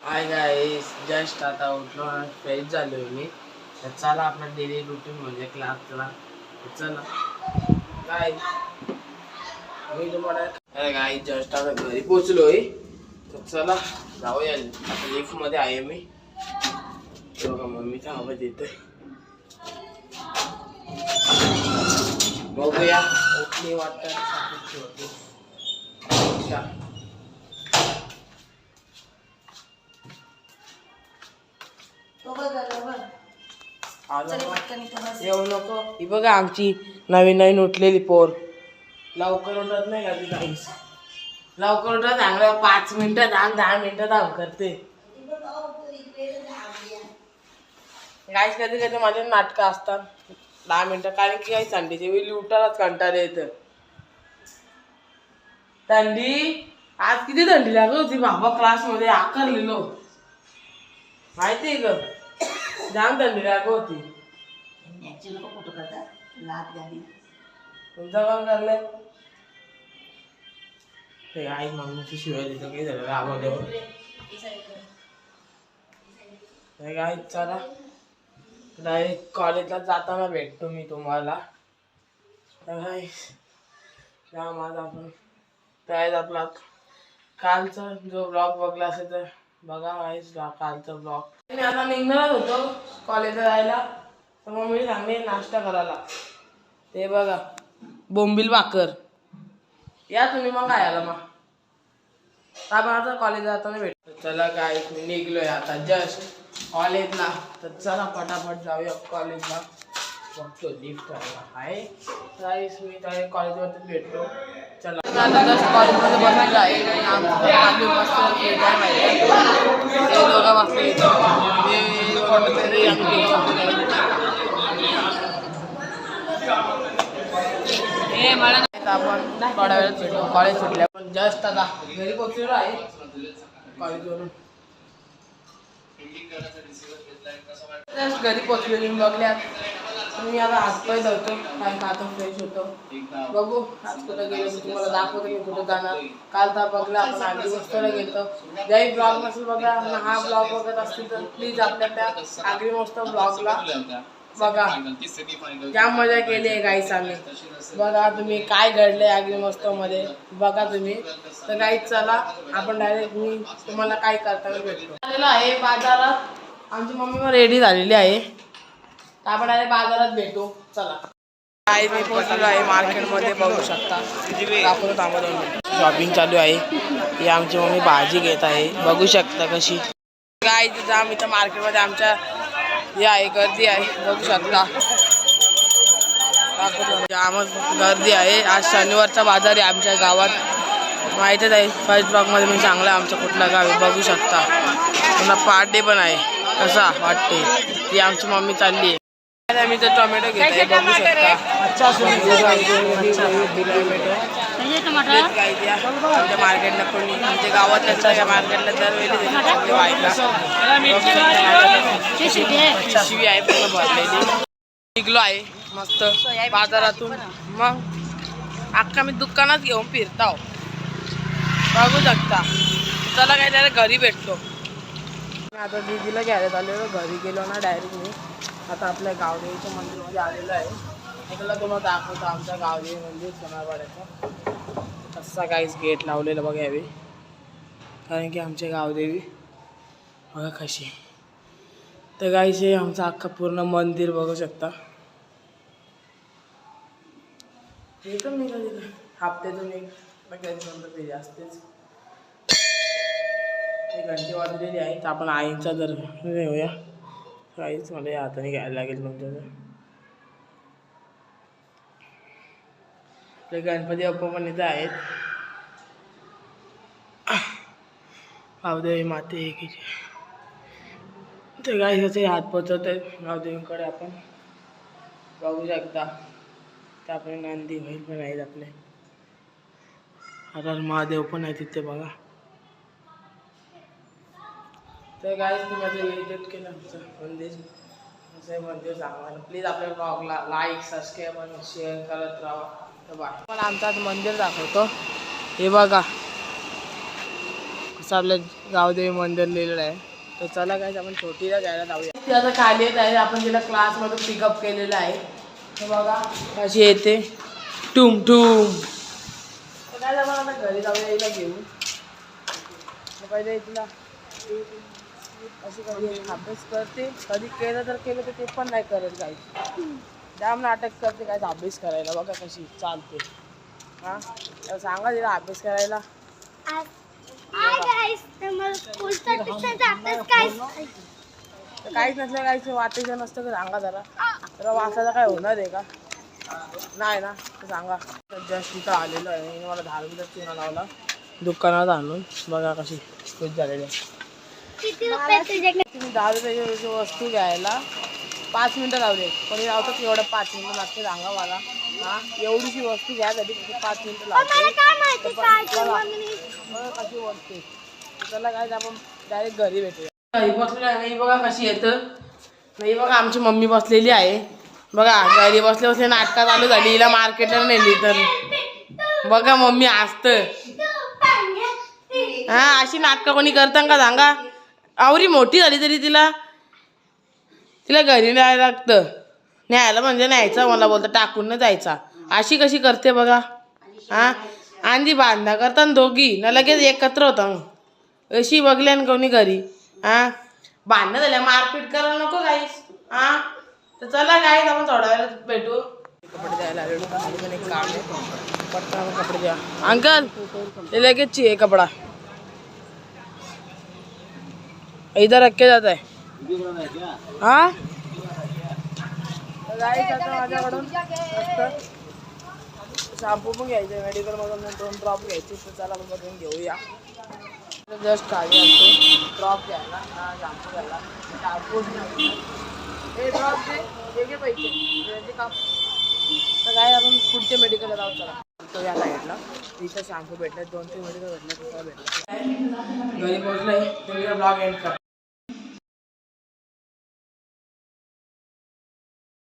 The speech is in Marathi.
हाय गाईस, जस्ट आता उठलो आणि फ्रेश झालोय मी. तर चला आपला डेली रुटीन म्हणजे क्लासला. चला गाईस, मी तुम्हाला अरे गाईस जस्ट आता घरी पोचलोय. तर चला जाऊया. आता लिफ्ट मध्ये आहे मी. बघा मम्मीचा आवाज येतोय. बघूया उठली वाटतं सापडची होती. येऊ नको. ही बघा आमची नवीन नवीन उठलेली पोर. लवकर उठत नाही का ती काहीच. लवकर उठत चांगलं 5 मिनिटं 10 मिनिटं धाव करते. गाईस कधी कधी माझे नाटकं असतात 10 मिनिटं, कारण की काही थंडीची वेळी उठायलाच कंटाळा येतं. थंडी आज किती थंडी लागत होती बाबा. क्लासमध्ये आकारलेलो माहितीये का, जाम थंडी लागत होती. तुमचा काम करलंय ते आई मम्मीची शिवाय देतो. काही झालं राबवल्यावर काय. चला डायरेक्ट कॉलेजला जाताना भेटतो मी तुम्हाला. आज आपण काय आपला कालचा जो ब्लॉग बघला असेल तर बघा. कालचा ब्लॉग मी आता निघणार होतो कॉलेजला जायला. तर मग मी सांगणे नाश्ता करायला. ते बघा बोंबील भाकर. या तुम्ही मग खायला. मग आपण आता कॉलेजला जाताना भेटतो. चला काय मी निघलोय आता जस्ट कॉलेजला. तर चला पटापट जाऊया कॉलेजला. बघतो लिफ्ट आहे गाईस. मी डायरेक्ट कॉलेजवरती भेटतो. चला आता जस्ट कॉलेजमध्ये बसलेलं आहे. आम्ही मस्त खेळताय माहिती. हे दोघं बसले आपण थोड्या वेळात सुटलो. कॉलेज सुटल्या पण जस्ट आता घरी पोहोचलेलो आहे कॉलेजवरून. घरी पोहोचलेली बघल्यात. मी आता हातपाय धरतो काय का आता फ्रेश होतो. बघू आज कुठं गेलो मी तुम्हाला दाखवतो मी कुठं जाणार. काल तर बघला आपण आधी मस्तला गेलो. ज्याही ब्लॉग नसेल बघा आणि हा ब्लॉग बघत असतील तर प्लीज आपल्या त्या आगरी मस्त ब्लॉगला बघा. जाम मजा केली आहे गाईस आम्ही. बघा तुम्ही काय घडलंय आगरी मस्त मध्ये बघा तुम्ही. तर गाईस चला आपण डायरेक्ट मी तुम्हाला काय करताना भेटतो. आलेलो आहे बाजारात. आमची मम्मी पण रेडी झालेली आहे. तर आपण डायरेक्ट बाजारात भेटू. चला काय मी पोहोचलो आहे मार्केटमध्ये. बघू शकता आपण शॉपिंग चालू आहे. ही आमची मम्मी भाजी घेत आहे. बघू शकता कशी काय जाम इथं मार्केटमध्ये आमच्या हे आहे गर्दी आहे. बघू शकता जामच गर्दी आहे. आज शनिवारचा बाजार आहे आमच्या गावात. माहीतच आहे फर्स्ट ब्लॉगमध्ये मी चांगला आहे आमचं कुठलं गाव आहे. बघू शकता पुन्हा पार्टी पण आहे. कसा वाटते ती आमची मम्मी चालली आहे. मी तर टोमॅटो घेत आहे. बघू शकता आमच्या मार्केटला कोणी आमच्या गावातल्या मार्केटला दरवेळी शिवी आहे पूर्ण भरलेली. निघलो आहे मस्त बाजारातून. मग अख्खा मी दुकानात घेऊन फिरता. बघू शकता. चला काय त्याला घरी भेटतो. आता दीदीला घ्यायला चाललेलो. घरी गेलो ना डायरेक्ट मी. आता आपल्या गावदेवीच्या मंदिरमध्ये आलेलं आहे. इकडला तुम्हाला दाखवतो आमच्या गावदेवी मंदिर सोनारवाड्याचं. कसा काहीच गेट लावलेलं बघा यावे. कारण की आमच्या गावदेवी बघा कशी. तर गाईस हे आमचं अख्खा पूर्ण मंदिर बघू शकता. येतो मी कधी हप्त्यातून एक पेज असतेच. घंटी वाजलेली आहे. तर आपण आईंचा जर घेऊया. काहीच मला या हाताने घ्यायला लागेल तुमचं. ते गणपती बाप्पा पण इथे आहेत. गावदेवी माते की ते गाईचे हात पोचवत आहेत गावदेवींकडे. आपण बघू शकता. ते आपले नंदी बैल पण आहेत आपले. आता महादेव पण आहे तिथे बघा. तर गाईस तुम्ही आता एडिट केलं आमचं मंदिर असं मंदिर सांगा. प्लीज आपल्या ब्लॉगला लाईक सबस्क्राईब आणि शेअर करत राहा. तर बाय. मला आमचं मंदिर दाखवतो. हे बघा असं आपलं गावदेवी मंदिर लिहिलेलं आहे. तर चला काय आपण छोटीला घ्यायला जाऊया. ती आता खाली येत आहे. आपण तिला क्लासमधून पिकअप केलेलं आहे. तर बघा कशी येते टुम टुम. तर काय आपण आता घरी जाऊया हिला घेऊन. पहिले तिला अशी कधी अभ्यास करते, कधी केलं तर केलं तर ते पण नाही करत काही. जाम नाटक करते काय अभ्यास करायला. बघा कशी चालते. हां तर सांगा तिला अभ्यास करायला. काहीच नसलं काहीच वाटायचं नसतं का सांगा जरा. तर वाचायला काय होणार आहे का? नाही ना तर सांगा. जस्ट इथं आलेलो आहे. मला 10 रुपयाचा चुना लावला दुकानात आणून. बघा कशी खुश झालेली आहे. तुम्ही 10 रुपयाची वस्तू घ्यायला 5 मिनटं लावले. कोणी लावतात एवढं 5 मिनटं लागते सांगा मला. हां एवढीशी वस्तू घ्यायसाठी 5 मिनटं लागते. कशी वस्तू त्याला काय आपण डायरेक्ट घरी भेटूया. घरी बसलेली आहे. नाही बघा कशी येतं. नाही बघा आमची मम्मी बसलेली आहे. बघा घरी बसले बसले नाटकं चालू झाली. हिला मार्केटला नेली तर बघा मम्मी हसतं. हां अशी नाटकं कोणी करतं का सांगा. आवरी मोठी झाली तरी तिला घरी न्यायला लागतं. न्यायला म्हणजे न्यायचं मला बोलतं टाकून न जायचा. अशी कशी करते बघा. हां आंधी बांधा करता दोघी न लगेच एकत्र होतं. अशी बघल्यान कोणी घरी. हां भांडणं झाल्या मारपीट करायला नको काहीच. हां तर चला काय आपण थोड्या वेळात भेटू. कपडे द्यायला आलेलो. पण एक काम आहे पटकन कपडे द्या. अंकल ये लगेच चाहिए कपड़ा इधर रख के जाता है. हाँ माझ्याकडून शॅम्पू पण घ्यायचे मेडिकलमधून 2 ड्रॉप घ्यायचे. तर चला आपण बघून घेऊया. जस्ट खाली असतो ड्रॉप घ्यायला शॅम्पू घ्यायला शॅम्पू हे ड्रॉप घे पैसे काम. तर काय आपण पुढच्या मेडिकलला जाऊ. चला तो या साईडला इथं शॅम्पू भेटले 2-3 मेडिकल भेटले. भेटलं घरी पोहोचलोय. तुम्ही ब्लॉग एंड कर.